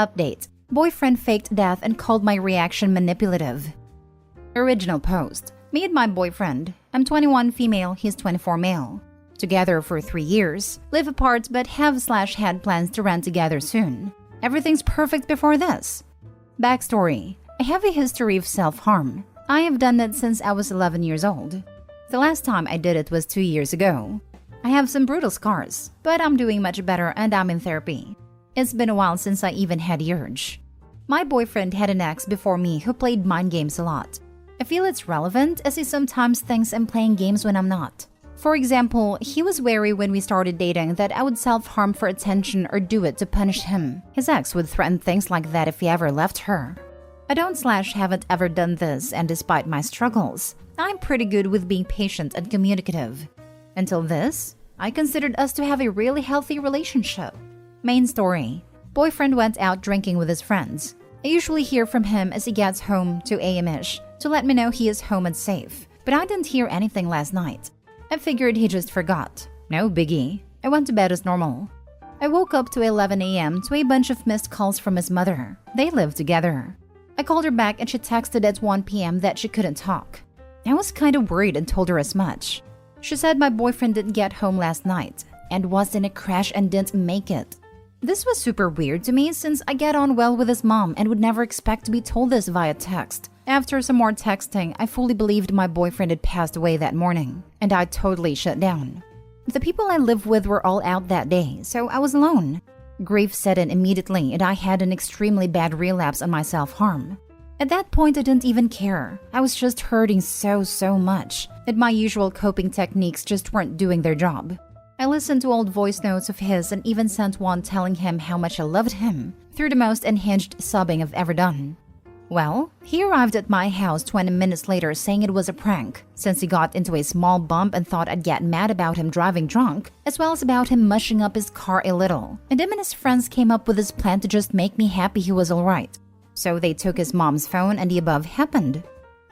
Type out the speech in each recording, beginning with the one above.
Update. Boyfriend faked death and called my reaction manipulative. Original post. Me and my boyfriend. I'm 21 female, he's 24 male. Together for 3 years. Live apart but have/had plans to rent together soon. Everything's perfect before this. Backstory. I have a history of self-harm. I have done it since I was 11 years old. The last time I did it was 2 years ago. I have some brutal scars, but I'm doing much better and I'm in therapy. It's been a while since I even had the urge. My boyfriend had an ex before me who played mind games a lot. I feel it's relevant as he sometimes thinks I'm playing games when I'm not. For example, he was wary when we started dating that I would self-harm for attention or do it to punish him. His ex would threaten things like that if he ever left her. I don't/haven't ever done this, and despite my struggles, I'm pretty good with being patient and communicative. Until this, I considered us to have a really healthy relationship. Main story. Boyfriend went out drinking with his friends. I usually hear from him as he gets home 2 a.m.-ish to let me know he is home and safe, but I didn't hear anything last night. I figured he just forgot. No biggie. I went to bed as normal. I woke up to 11 a.m. to a bunch of missed calls from his mother. They live together. I called her back and she texted at 1 p.m. that she couldn't talk. I was kind of worried and told her as much. She said my boyfriend didn't get home last night and was in a crash and didn't make it. This was super weird to me since I get on well with his mom and would never expect to be told this via text. After some more texting, I fully believed my boyfriend had passed away that morning, and I totally shut down. The people I live with were all out that day, so I was alone. Grief set in immediately and I had an extremely bad relapse on my self-harm. At that point, I didn't even care. I was just hurting so much that my usual coping techniques just weren't doing their job. I listened to old voice notes of his and even sent one telling him how much I loved him through the most unhinged sobbing I've ever done. Well, he arrived at my house 20 minutes later saying it was a prank, since he got into a small bump and thought I'd get mad about him driving drunk, as well as about him mushing up his car a little. And him and his friends came up with this plan to just make me happy he was alright. So they took his mom's phone and the above happened.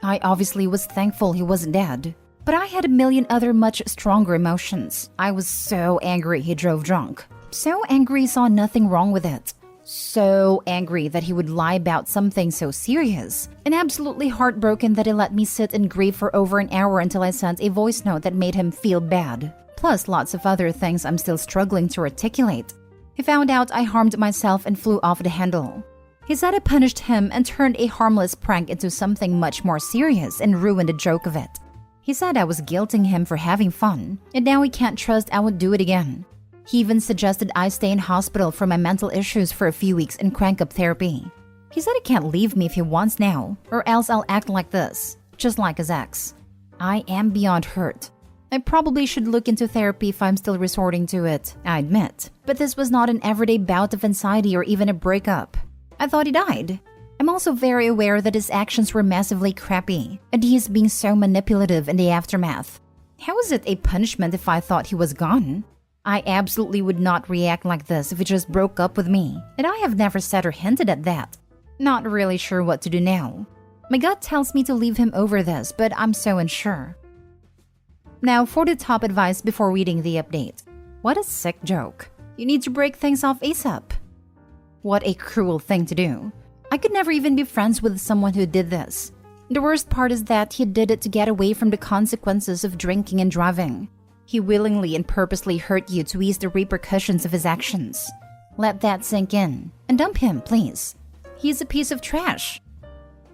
I obviously was thankful he wasn't dead. But I had a million other much stronger emotions. I was so angry he drove drunk. So angry he saw nothing wrong with it. So angry that he would lie about something so serious, and absolutely heartbroken that he let me sit in grief for over an hour until I sent a voice note that made him feel bad. Plus lots of other things I'm still struggling to articulate. He found out I harmed myself and flew off the handle. He said I punished him and turned a harmless prank into something much more serious and ruined the joke of it. He said I was guilting him for having fun, and now he can't trust I would do it again. He even suggested I stay in hospital for my mental issues for a few weeks and crank up therapy. He said he can't leave me if he wants now, or else I'll act like this, just like his ex. I am beyond hurt. I probably should look into therapy if I'm still resorting to it, I admit. But this was not an everyday bout of anxiety or even a breakup. I thought he died. I'm also very aware that his actions were massively crappy, and he is being so manipulative in the aftermath. How is it a punishment if I thought he was gone? I absolutely would not react like this if he just broke up with me, and I have never said or hinted at that. Not really sure what to do now. My gut tells me to leave him over this, but I'm so unsure. Now for the top advice before reading the update. What a sick joke. You need to break things off ASAP. What a cruel thing to do. I could never even be friends with someone who did this. The worst part is that he did it to get away from the consequences of drinking and driving. He willingly and purposely hurt you to ease the repercussions of his actions. Let that sink in. And dump him, please. He's a piece of trash.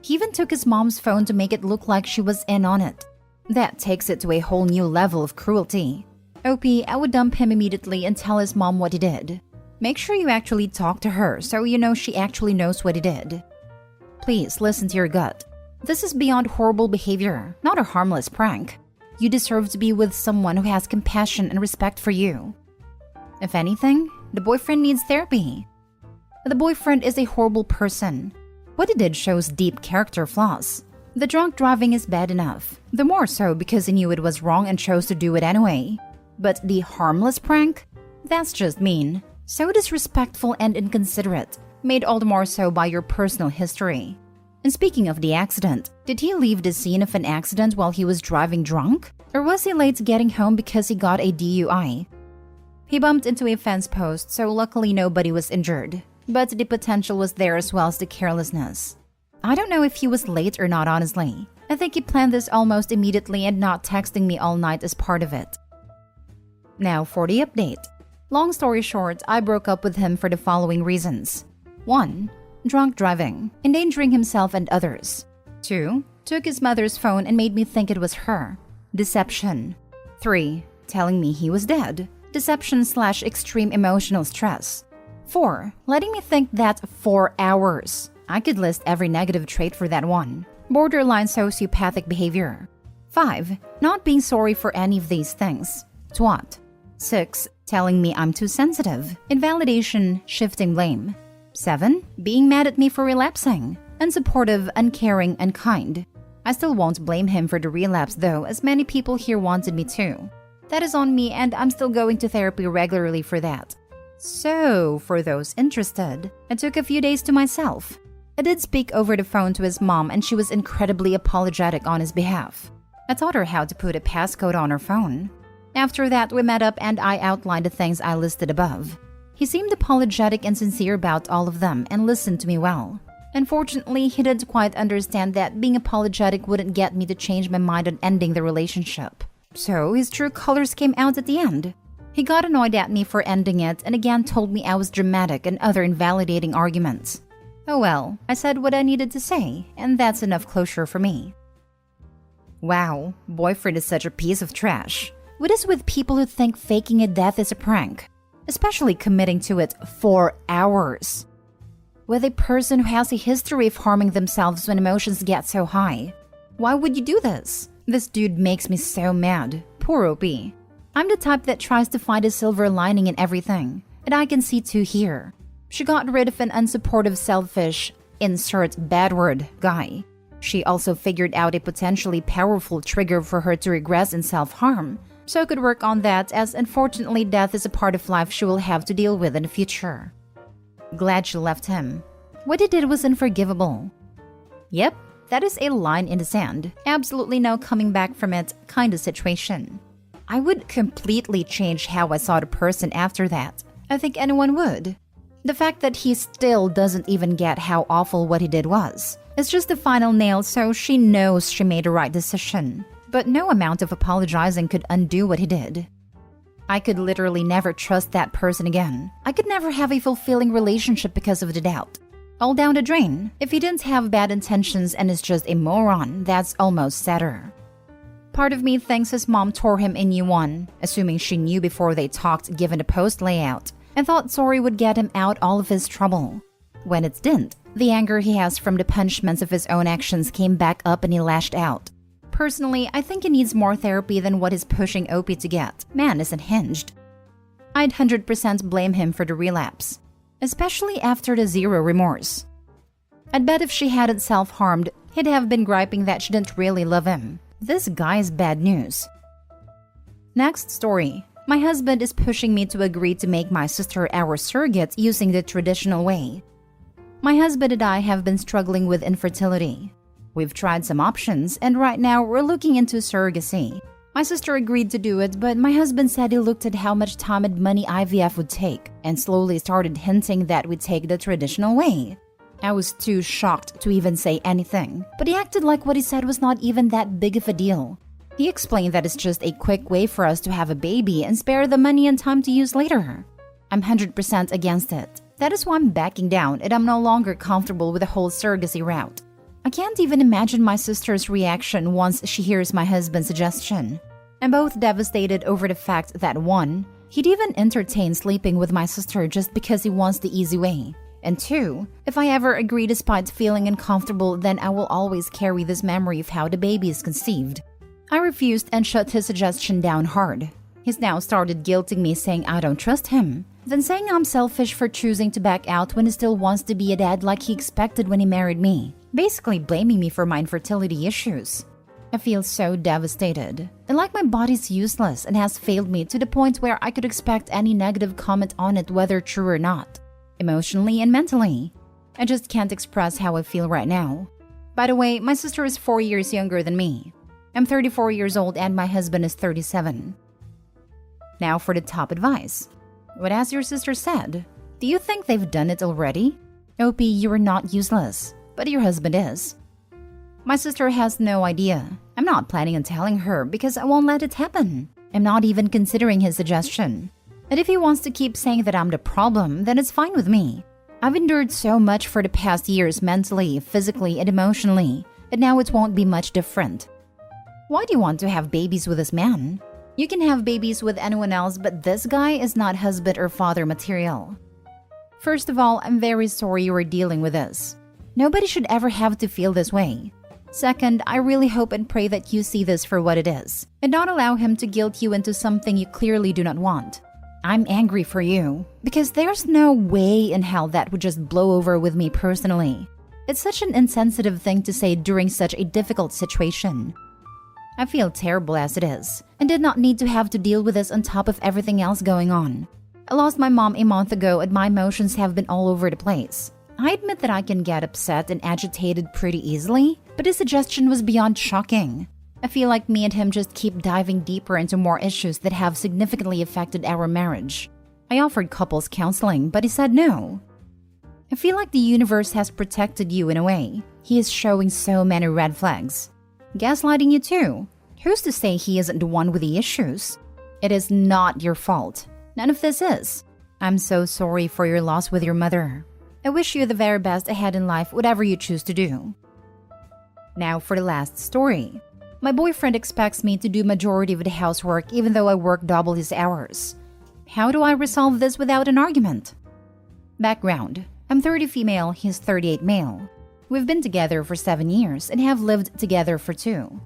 He even took his mom's phone to make it look like she was in on it. That takes it to a whole new level of cruelty. OP, I would dump him immediately and tell his mom what he did. Make sure you actually talk to her so you know she actually knows what he did. Please listen to your gut. This is beyond horrible behavior, not a harmless prank. You deserve to be with someone who has compassion and respect for you. If anything, the boyfriend needs therapy. The boyfriend is a horrible person. What he did shows deep character flaws. The drunk driving is bad enough, the more so because he knew it was wrong and chose to do it anyway. But the harmless prank? That's just mean. So disrespectful and inconsiderate, made all the more so by your personal history. And speaking of the accident, did he leave the scene of an accident while he was driving drunk? Or was he late getting home because he got a DUI? He bumped into a fence post, so luckily nobody was injured. but the potential was there as well as the carelessness. I don't know if he was late or not, honestly. I think he planned this almost immediately and not texting me all night as part of it. Now for the update. Long story short, I broke up with him for the following reasons. 1. Drunk driving, endangering himself and others. 2. Took his mother's phone and made me think it was her. Deception. 3. Telling me he was dead. Deception/extreme emotional stress. 4. Letting me think that 4 hours. I could list every negative trait for that one. Borderline sociopathic behavior. 5. Not being sorry for any of these things. Twat. 6. Telling me I'm too sensitive. Invalidation, shifting blame. 7. Being mad at me for relapsing. Unsupportive, uncaring, unkind. I still won't blame him for the relapse though, as many people here wanted me to. That is on me and I'm still going to therapy regularly for that. So, for those interested, I took a few days to myself. I did speak over the phone to his mom and she was incredibly apologetic on his behalf. I taught her how to put a passcode on her phone. After that, we met up and I outlined the things I listed above. He seemed apologetic and sincere about all of them and listened to me well. Unfortunately, he didn't quite understand that being apologetic wouldn't get me to change my mind on ending the relationship. So, his true colors came out at the end. He got annoyed at me for ending it and again told me I was dramatic and other invalidating arguments. Oh well, I said what I needed to say, and that's enough closure for me. Wow, boyfriend is such a piece of trash. What is with people who think faking a death is a prank? Especially committing to it 4 hours. With a person who has a history of harming themselves when emotions get so high. Why would you do this? This dude makes me so mad. Poor OP. I'm the type that tries to find a silver lining in everything, and I can see too here. She got rid of an unsupportive, selfish, insert bad word, guy. She also figured out a potentially powerful trigger for her to regress in self-harm, so could work on that as unfortunately death is a part of life she will have to deal with in the future. Glad she left him. What he did was unforgivable. Yep, that is a line in the sand. Absolutely no coming back from it kind of situation. I would completely change how I saw the person after that. I think anyone would. The fact that he still doesn't even get how awful what he did was. It's just the final nail, so she knows she made the right decision. But no amount of apologizing could undo what he did. I could literally never trust that person again. I could never have a fulfilling relationship because of the doubt. All down the drain. If he didn't have bad intentions and is just a moron, that's almost sadder. Part of me thinks his mom tore him a new one, assuming she knew before they talked given the post layout, and thought sorry would get him out all of his trouble. When it didn't, the anger he has from the punishments of his own actions came back up and he lashed out. Personally, I think he needs more therapy than what he's pushing OP to get. Man is unhinged. I'd 100% blame him for the relapse, especially after the zero remorse. I'd bet if she hadn't self-harmed, he'd have been griping that she didn't really love him. This guy's bad news. Next story. My husband is pushing me to agree to make my sister our surrogate using the traditional way. My husband and I have been struggling with infertility. We've tried some options, and right now we're looking into surrogacy. My sister agreed to do it, but my husband said he looked at how much time and money IVF would take, and slowly started hinting that we'd take the traditional way. I was too shocked to even say anything, but he acted like what he said was not even that big of a deal. He explained that it's just a quick way for us to have a baby and spare the money and time to use later. I'm 100% against it. That is why I'm backing down and I'm no longer comfortable with the whole surrogacy route. I can't even imagine my sister's reaction once she hears my husband's suggestion. I'm both devastated over the fact that 1, he'd even entertain sleeping with my sister just because he wants the easy way. And 2, if I ever agree despite feeling uncomfortable, then I will always carry this memory of how the baby is conceived. I refused and shut his suggestion down hard. He's now started guilting me, saying I don't trust him, then saying I'm selfish for choosing to back out when he still wants to be a dad like he expected when he married me, basically blaming me for my infertility issues. I feel so devastated, and like my body's useless and has failed me to the point where I could expect any negative comment on it, whether true or not. Emotionally and mentally. I just can't express how I feel right now. By the way, my sister is 4 years younger than me. I'm 34 years old and my husband is 37. Now for the top advice. What has your sister said? Do you think they've done it already? OP, you are not useless, but your husband is. My sister has no idea. I'm not planning on telling her because I won't let it happen. I'm not even considering his suggestion. And if he wants to keep saying that I'm the problem, then it's fine with me. I've endured so much for the past years mentally, physically, and emotionally, and now it won't be much different. Why do you want to have babies with this man? You can have babies with anyone else, but this guy is not husband or father material. First of all, I'm very sorry you are dealing with this. Nobody should ever have to feel this way. Second, I really hope and pray that you see this for what it is, and not allow him to guilt you into something you clearly do not want. I'm angry for you, because there's no way in hell that would just blow over with me personally. It's such an insensitive thing to say during such a difficult situation. I feel terrible as it is, and did not need to have to deal with this on top of everything else going on. I lost my mom a month ago and my emotions have been all over the place. I admit that I can get upset and agitated pretty easily, but his suggestion was beyond shocking. I feel like me and him just keep diving deeper into more issues that have significantly affected our marriage. I offered couples counseling, but he said no. I feel like the universe has protected you in a way. He is showing so many red flags. Gaslighting you too. Who's to say he isn't the one with the issues? It is not your fault. None of this is. I'm so sorry for your loss with your mother. I wish you the very best ahead in life, whatever you choose to do. Now for the last story. My boyfriend expects me to do majority of the housework even though I work double his hours. How do I resolve this without an argument? Background. I'm 30 female, he's 38 male. We've been together for 7 years and have lived together for 2.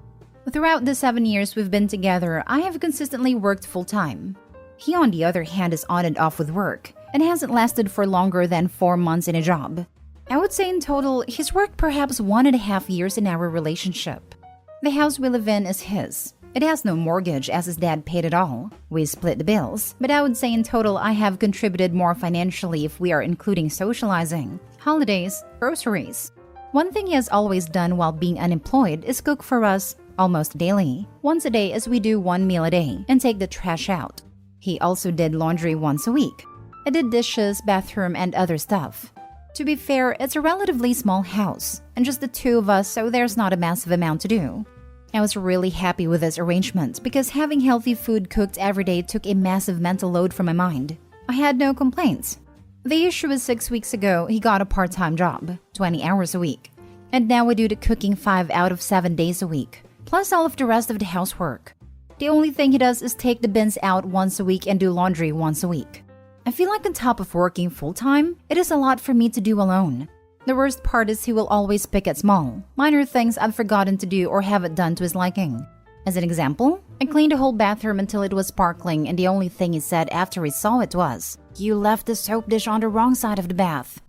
Throughout the 7 years we've been together, I have consistently worked full-time. He, on the other hand, is on and off with work and hasn't lasted for longer than 4 months in a job. I would say in total, he's worked perhaps 1.5 years in our relationship. The house we live in is his. It has no mortgage as his dad paid it all. We split the bills, but I would say in total I have contributed more financially if we are including socializing, holidays, groceries. One thing he has always done while being unemployed is cook for us almost daily, once a day as we do 1 meal a day, and take the trash out. He also did laundry once a week. I did dishes, bathroom, and other stuff. To be fair, it's a relatively small house, and just the 2 of us, so there's not a massive amount to do. I was really happy with this arrangement because having healthy food cooked every day took a massive mental load from my mind. I had no complaints. The issue was 6 weeks ago, he got a part-time job, 20 hours a week. And now we do the cooking 5 out of 7 days a week, plus all of the rest of the housework. The only thing he does is take the bins out once a week and do laundry once a week. I feel like on top of working full-time, it is a lot for me to do alone. The worst part is he will always pick at small, minor things I've forgotten to do or haven't done to his liking. As an example, I cleaned the whole bathroom until it was sparkling and the only thing he said after he saw it was, "You left the soap dish on the wrong side of the bath."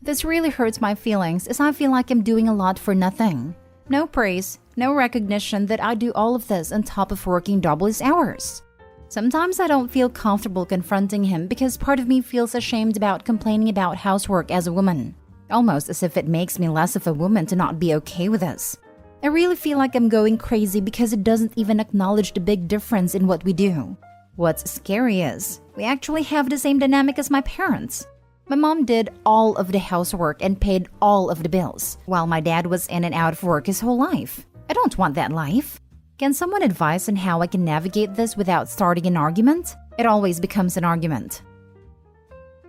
This really hurts my feelings as I feel like I'm doing a lot for nothing. No praise, no recognition that I do all of this on top of working double his hours. Sometimes I don't feel comfortable confronting him because part of me feels ashamed about complaining about housework as a woman. Almost as if it makes me less of a woman to not be okay with this. I really feel like I'm going crazy because it doesn't even acknowledge the big difference in what we do. What's scary is, we actually have the same dynamic as my parents. My mom did all of the housework and paid all of the bills, while my dad was in and out of work his whole life. I don't want that life. Can someone advise on how I can navigate this without starting an argument? It always becomes an argument.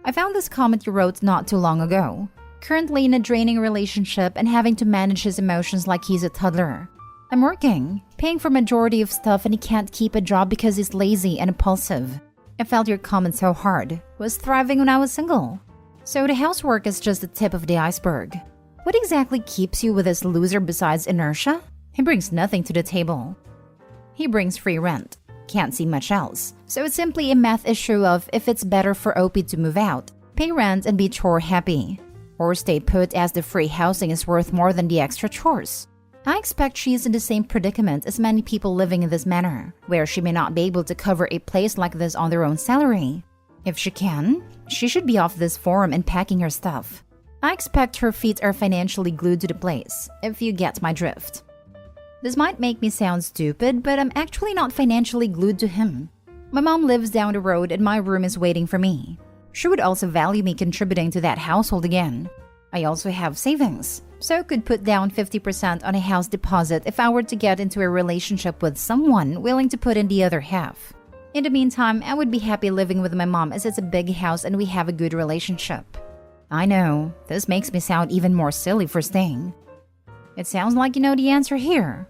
I found this comment you wrote not too long ago. Currently in a draining relationship and having to manage his emotions like he's a toddler. I'm working, paying for majority of stuff and he can't keep a job because he's lazy and impulsive. I felt your comment so hard. Was thriving when I was single. So the housework is just the tip of the iceberg. What exactly keeps you with this loser besides inertia? He brings nothing to the table. He brings free rent. Can't see much else. So it's simply a math issue of if it's better for OP to move out, pay rent and be chore happy. Or stay put as the free housing is worth more than the extra chores. I expect she's in the same predicament as many people living in this manner, where she may not be able to cover a place like this on their own salary. If she can, she should be off this forum and packing her stuff. I expect her feet are financially glued to the place, if you get my drift. This might make me sound stupid, but I'm actually not financially glued to him. My mom lives down the road and my room is waiting for me. She would also value me contributing to that household again. I also have savings, so could put down 50% on a house deposit if I were to get into a relationship with someone willing to put in the other half. In the meantime, I would be happy living with my mom as it's a big house and we have a good relationship. I know, this makes me sound even more silly for staying. It sounds like you know the answer here.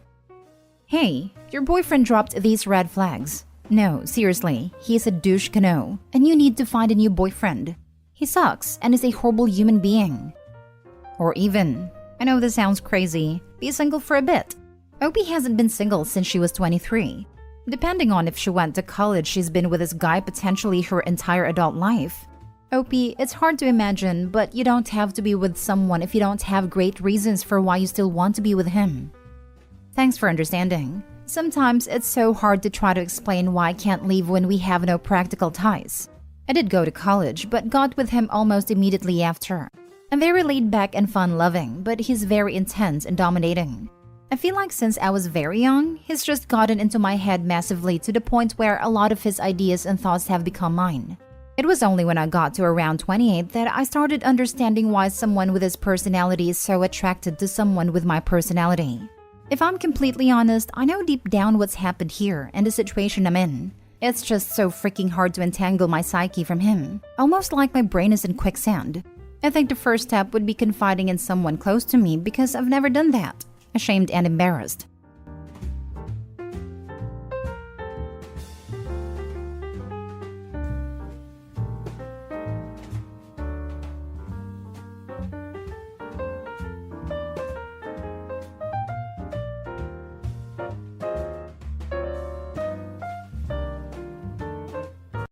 Hey, your boyfriend dropped these red flags. No, seriously, he's a douche canoe, and you need to find a new boyfriend. He sucks and is a horrible human being. Or even, I know this sounds crazy, be single for a bit. Opie hasn't been single since she was 23. Depending on if she went to college, she's been with this guy potentially her entire adult life. Opie, it's hard to imagine, but you don't have to be with someone if you don't have great reasons for why you still want to be with him. Thanks for understanding. Sometimes it's so hard to try to explain why I can't leave when we have no practical ties. I did go to college, but got with him almost immediately after. I'm very laid back and fun-loving, but he's very intense and dominating. I feel like since I was very young, he's just gotten into my head massively to the point where a lot of his ideas and thoughts have become mine. It was only when I got to around 28 that I started understanding why someone with his personality is so attracted to someone with my personality. If I'm completely honest, I know deep down what's happened here and the situation I'm in. It's just so freaking hard to entangle my psyche from him, almost like my brain is in quicksand. I think the first step would be confiding in someone close to me because I've never done that. Ashamed and embarrassed.